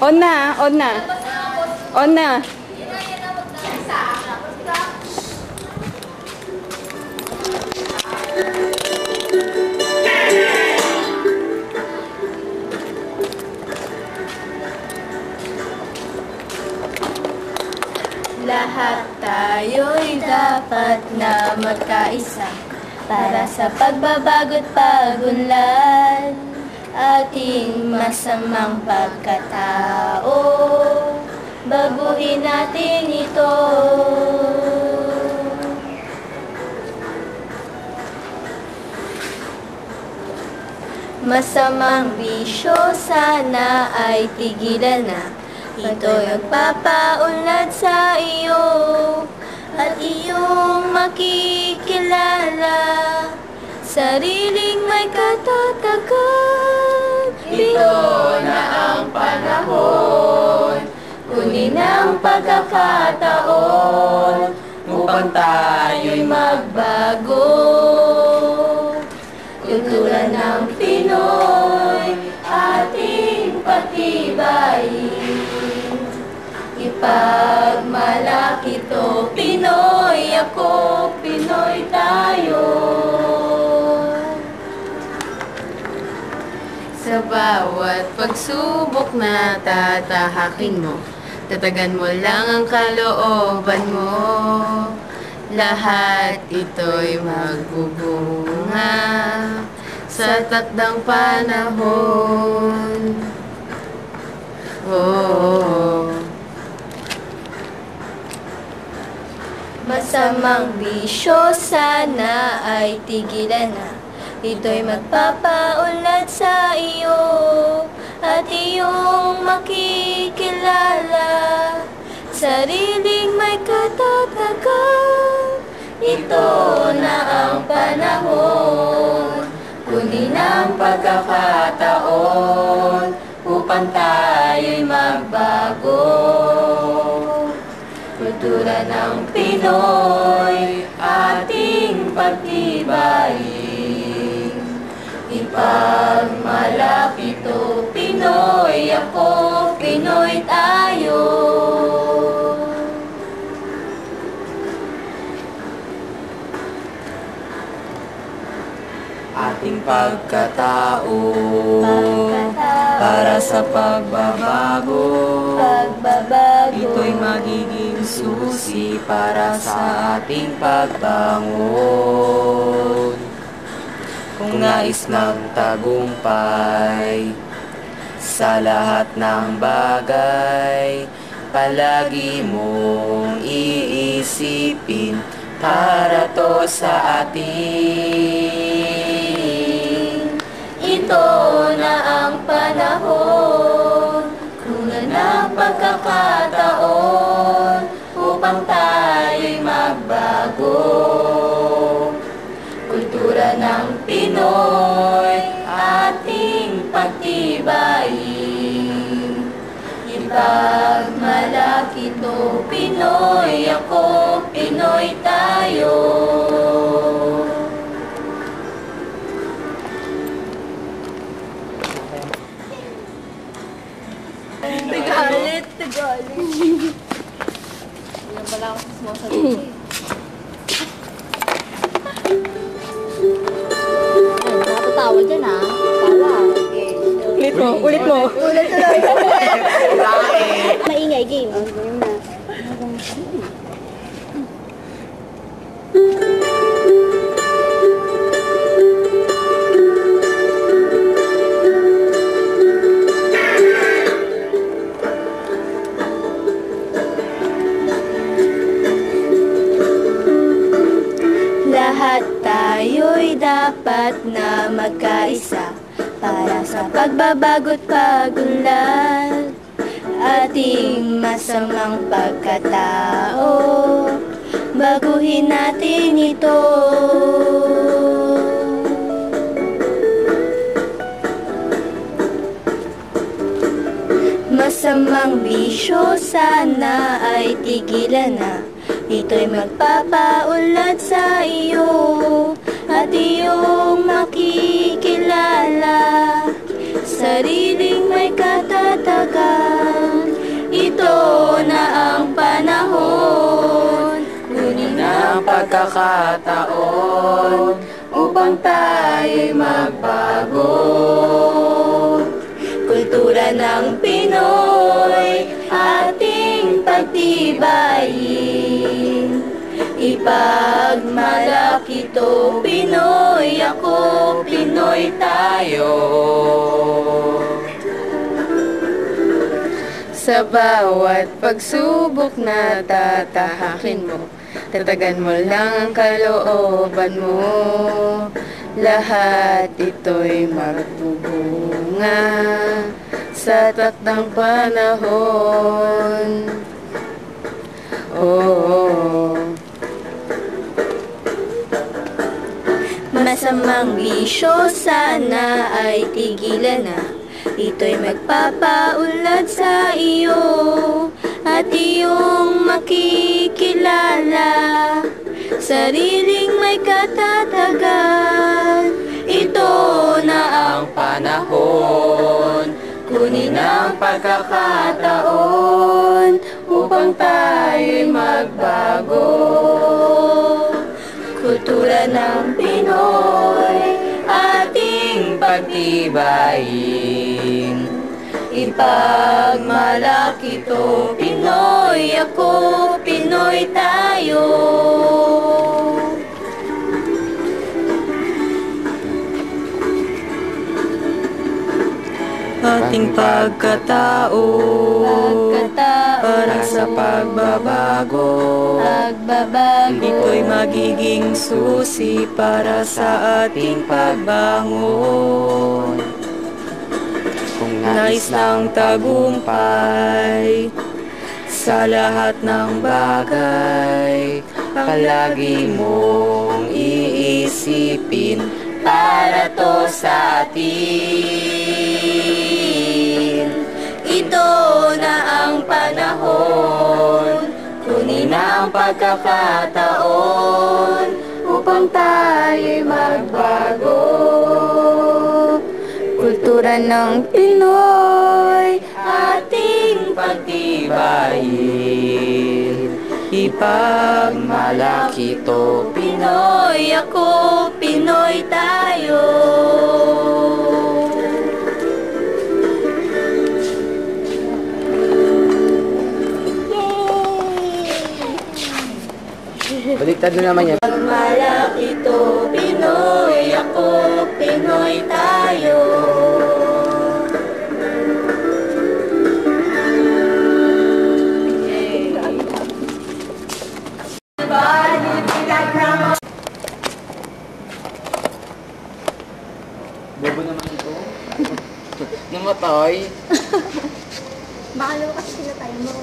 On na, on na. On na. Lahat tayo'y dapat na magkaisa para sa pagbabago't pagunlad ating masamang pagkatao. Baguhin natin ito. Masamang bisyo sana ay tigilan na. Ito'y magpapaunlad sa iyo at iyong makikilala. Sariling may katatagan. Ito na ang panahon. Kunin ang pagkakataon upang tayo'y magbago. Kultura ng Pinoy ating patibayin. Ipagmalaki to, Pinoy ako, Pinoy tayo. Sa bawat pagsubok na tatahakin mo, tatagan mo lang ang kalooban mo. Lahat ito'y magbubunga sa takdang panahon. Oh. Masamang bisyo sana ay tigilan na. Ito'y magpapaunlad sa iyo at iyong makikilala. Sariling may katatagan. Ito na ang panahon. Kunin ang pagkakataon upang tayo'y magbago. Kultura ng Pinoy ating pagtibayin. Ipagmalaki to, Pinoy ako, Pinoy tayo. Ating pagkatao para sa pagbabago. Ito'y magiging susi para sa ating pagbangon. Kung nais ng tagumpay sa lahat ng bagay, palagi mong iisipin para to sa atin. Ito na ang panahon. Kunan ang pagkakataon upang tayo'y magbago. Kultura ng Pinoy ating pagtibayin. Ipagmalaki to, Pinoy ako, Pinoy tayo. Tagalit, tagalit. Hindi pala ako sumasagot eh. Natatawa dyan ah. Tawa. Ulit mo, ulit mo. Ulit na lang. Maingay game. Lahat tayo'y dapat na magkaisa para sa pagbabago't pagunlad ating masamang pagkatao. Baguhin natin ito. Masamang bisyo sana ay tigilan na. Ito'y magpapaunlad sa iyo at iyong makikilala. Sariling may katatagan. pagkakataon upang tayo'y magbago. Kultura ng Pinoy, ating pagtibayin. Ipagmalaki to, Pinoy ako, Pinoy tayo. Sa bawat pagsubok na tatahakin mo, tatagan mo lang ang kalooban mo. Lahat ito'y magbubunga sa takdang panahon. Oh. Masamang bisyo sana ay tigilan na. Ito'y magpapaunlad sa iyo at iyong makikilala. Sariling may katatagan, ito na ang Panahon, kunin ang pagkakataon upang tayo'y magbago. kultura ng Pinoy, ating Pagtibayin, ipagmalaki to, Pinoy ako, Pinoy tayo. ating pagkatao para sa pagbabago. Ito'y magiging susi para sa ating pagbangon. Kung nais ng tagumpay sa lahat ng bagay, palagi mong iisipin para to sa atin. Ito na ang panahon, kunin ang pagkakataon upang tayo'y magbago. Kultura ng Pinoy, ating Pagtibayin, ipagmalaki to, Pinoy ako, Pinoy tayo. Baliktad na naman yan. Pagmalaki to, Pinoy ako, Pinoy tayo. Bobo naman ito. Namatay. Baka lumakas pinatay mo.